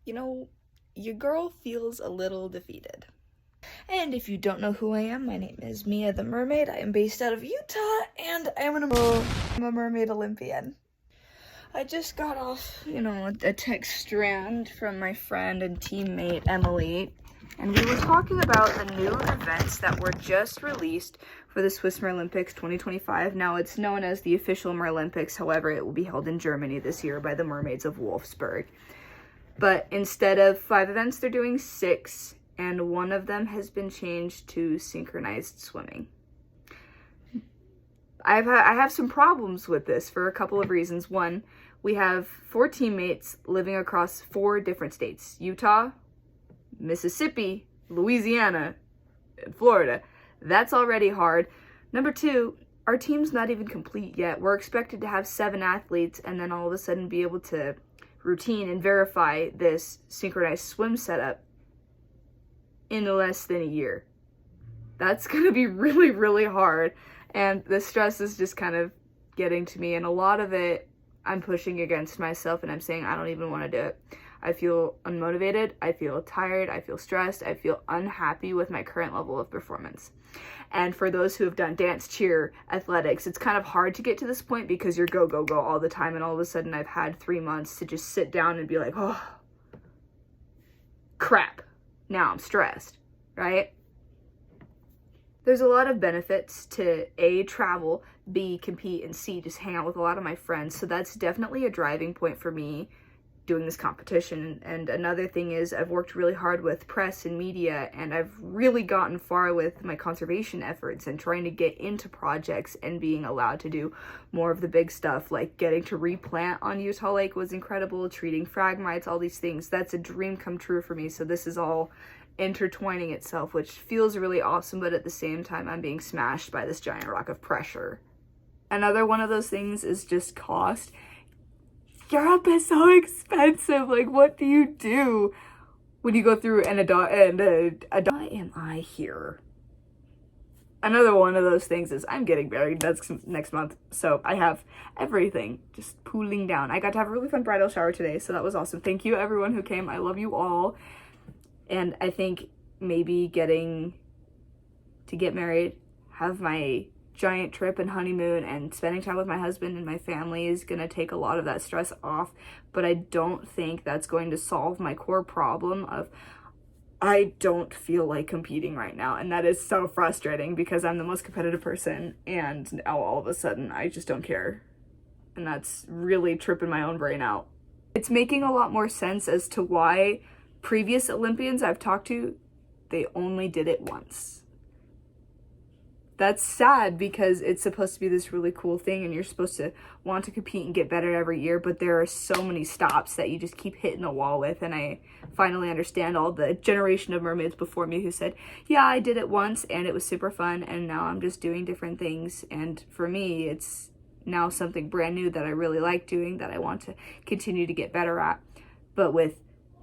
you know, your girl feels a little defeated. And if you don't know who I am, my name is Mia the Mermaid. I am based out of Utah, and I'm a mermaid Olympian. I just got off, a text strand from my friend and teammate Emily, and we were talking about the new events that were just released for the Swiss Merlympics 2025. Now, it's known as the official Merlympics, however, it will be held in Germany this year by the Mermaids of Wolfsburg. But instead of 5 events, they're doing 6, and one of them has been changed to synchronized swimming. I have some problems with this for a couple of reasons. One, we have 4 teammates living across 4 different states: Utah, Mississippi, Louisiana, and Florida. That's already hard. Number 2, our team's not even complete yet. We're expected to have 7 athletes and then all of a sudden be able to routine and verify this synchronized swim setup in less than a year. That's going to be really, really hard. And the stress is just kind of getting to me. And a lot of it, I'm pushing against myself and I'm saying I don't even want to do it. I feel unmotivated. I feel tired. I feel stressed. I feel unhappy with my current level of performance. And for those who have done dance, cheer, athletics, it's kind of hard to get to this point because you're go, go, go all the time. And all of a sudden I've had 3 months to just sit down and be like, oh, crap. Now I'm stressed, right? There's a lot of benefits to A, travel, B, compete, and C, just hang out with a lot of my friends. So that's definitely a driving point for me doing this competition. And another thing is I've worked really hard with press and media, and I've really gotten far with my conservation efforts and trying to get into projects and being allowed to do more of the big stuff, like getting to replant on Utah Lake was incredible, treating phragmites, all these things. That's a dream come true for me. So this is all intertwining itself, which feels really awesome, but at the same time I'm being smashed by this giant rock of pressure. Another one of those things is just cost. Europe is so expensive. Like, what do you do when you go through why am I here? Another one of those things is I'm getting married. That's next month, so I have everything just pooling down. I got to have a really fun bridal shower today, so that was awesome. Thank you everyone who came. I love you all. And I think maybe getting to get married, have my giant trip and honeymoon, and spending time with my husband and my family is going to take a lot of that stress off. But I don't think that's going to solve my core problem of I don't feel like competing right now. And that is so frustrating because I'm the most competitive person, and now all of a sudden I just don't care. And that's really tripping my own brain out. It's making a lot more sense as to why previous Olympians I've talked to, they only did it once. That's sad because it's supposed to be this really cool thing and you're supposed to want to compete and get better every year, but there are so many stops that you just keep hitting the wall with. And I finally understand all the generation of mermaids before me who said, yeah, I did it once and it was super fun and now I'm just doing different things. And for me, it's now something brand new that I really like doing, that I want to continue to get better at. But with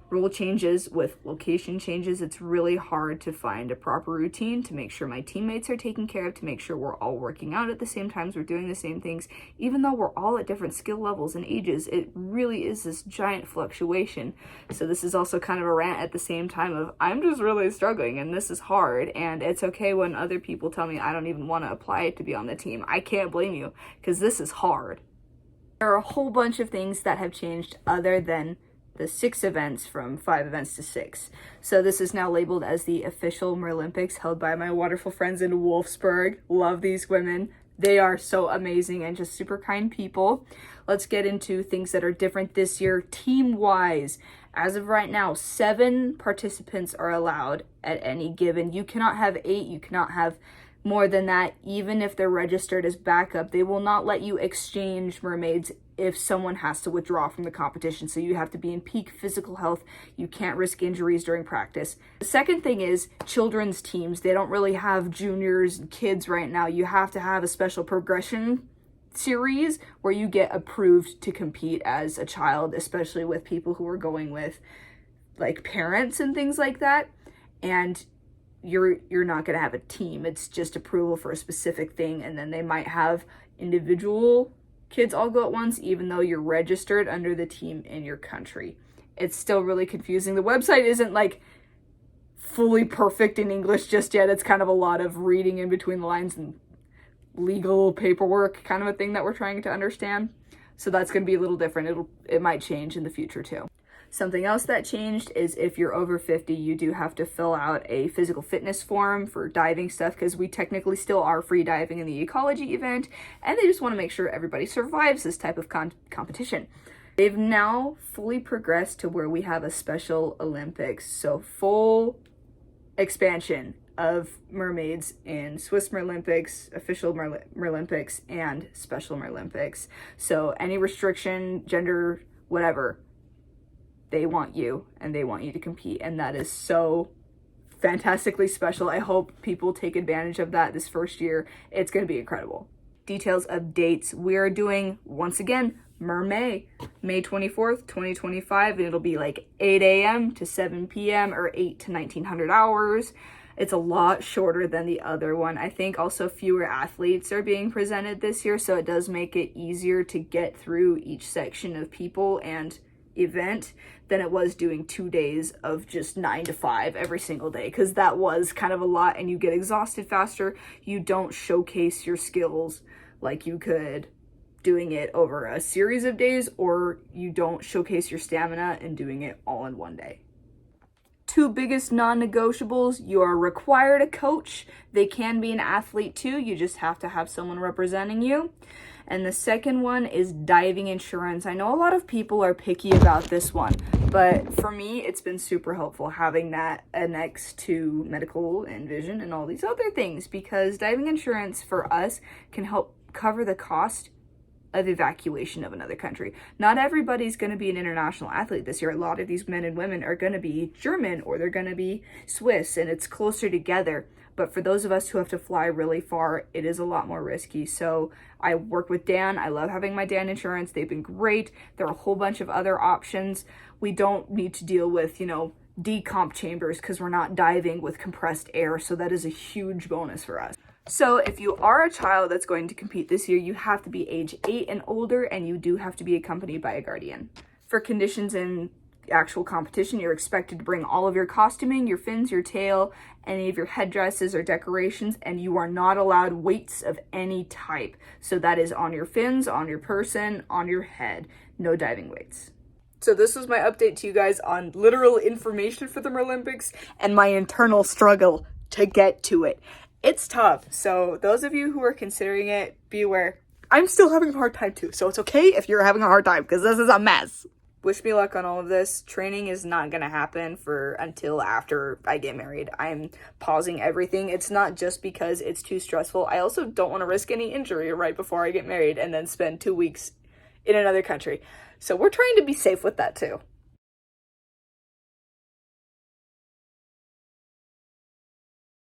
rule changes, with location changes, it's really hard to find a proper routine to make sure my teammates are taken care of, to make sure we're all working out at the same times, we're doing the same things. Even though we're all at different skill levels and ages, it really is this giant fluctuation. So this is also kind of a rant at the same time of I'm just really struggling and this is hard, and it's okay when other people tell me I don't even want to apply to be on the team. I can't blame you because this is hard. There are a whole bunch of things that have changed other than the 6 events from 5 events to 6. So this is now labeled as the official Merlympics, held by my wonderful friends in Wolfsburg. Love these women. They are so amazing and just super kind people. Let's get into things that are different this year team-wise. As of right now, 7 participants are allowed at any given. You cannot have 8, you cannot have more than that, even if they're registered as backup. They will not let you exchange mermaids if someone has to withdraw from the competition. So you have to be in peak physical health. You can't risk injuries during practice. The second thing is children's teams. They don't really have juniors and kids right now. You have to have a special progression series where you get approved to compete as a child, especially with people who are going with like parents and things like that. And you're not going to have a team. It's just approval for a specific thing, and then they might have individual kids all go at once, even though you're registered under the team in your country. It's still really confusing. The website isn't like fully perfect in English just yet. It's kind of a lot of reading in between the lines and legal paperwork kind of a thing that we're trying to understand. So that's going to be a little different. It might change in the future too. Something else that changed is if you're over 50, you do have to fill out a physical fitness form for diving stuff, because we technically still are free diving in the ecology event, and they just want to make sure everybody survives this type of competition. They've now fully progressed to where we have a Special Olympics, so full expansion of mermaids in Swiss Merlympics, official Merlympics, and Special Merlympics. So any restriction, gender, whatever, they want you, and they want you to compete, and that is so fantastically special. I hope people take advantage of that this first year. It's going to be incredible. Details of dates. We are doing, once again, Mermaid, May 24th, 2025, and it'll be like 8 a.m. to 7 p.m. or 8 to 1900 hours. It's a lot shorter than the other one. I think also fewer athletes are being presented this year, so it does make it easier to get through each section of people and event than it was doing 2 days of just 9 to 5 every single day, because that was kind of a lot and you get exhausted faster. You don't showcase your skills like you could doing it over a series of days, or you don't showcase your stamina and doing it all in one day. Two biggest non-negotiables: you are required a coach. They can be an athlete too, you just have to have someone representing you. And the second one is diving insurance. I know a lot of people are picky about this one, but for me, it's been super helpful having that next to medical and vision and all these other things, because diving insurance for us can help cover the cost of evacuation of another country. Not everybody's going to be an international athlete this year. A lot of these men and women are going to be German, or they're going to be Swiss, and it's closer together. But for those of us who have to fly really far, it is a lot more risky. So I work with Dan. I love having my Dan insurance. They've been great. There are a whole bunch of other options. We don't need to deal with, decomp chambers, because we're not diving with compressed air. So that is a huge bonus for us. So if you are a child that's going to compete this year, you have to be age 8 and older, and you do have to be accompanied by a guardian. For conditions in actual competition, you're expected to bring all of your costuming, your fins, your tail, any of your headdresses or decorations, and you are not allowed weights of any type. So that is on your fins, on your person, on your head. No diving weights. So this was my update to you guys on literal information for the Merlympics and my internal struggle to get to it. It's tough, so those of you who are considering it, be aware. I'm still having a hard time too, so it's okay if you're having a hard time, because this is a mess. Wish me luck on all of this. Training is not going to happen until after I get married. I'm pausing everything. It's not just because it's too stressful. I also don't want to risk any injury right before I get married and then spend 2 weeks in another country. So we're trying to be safe with that too.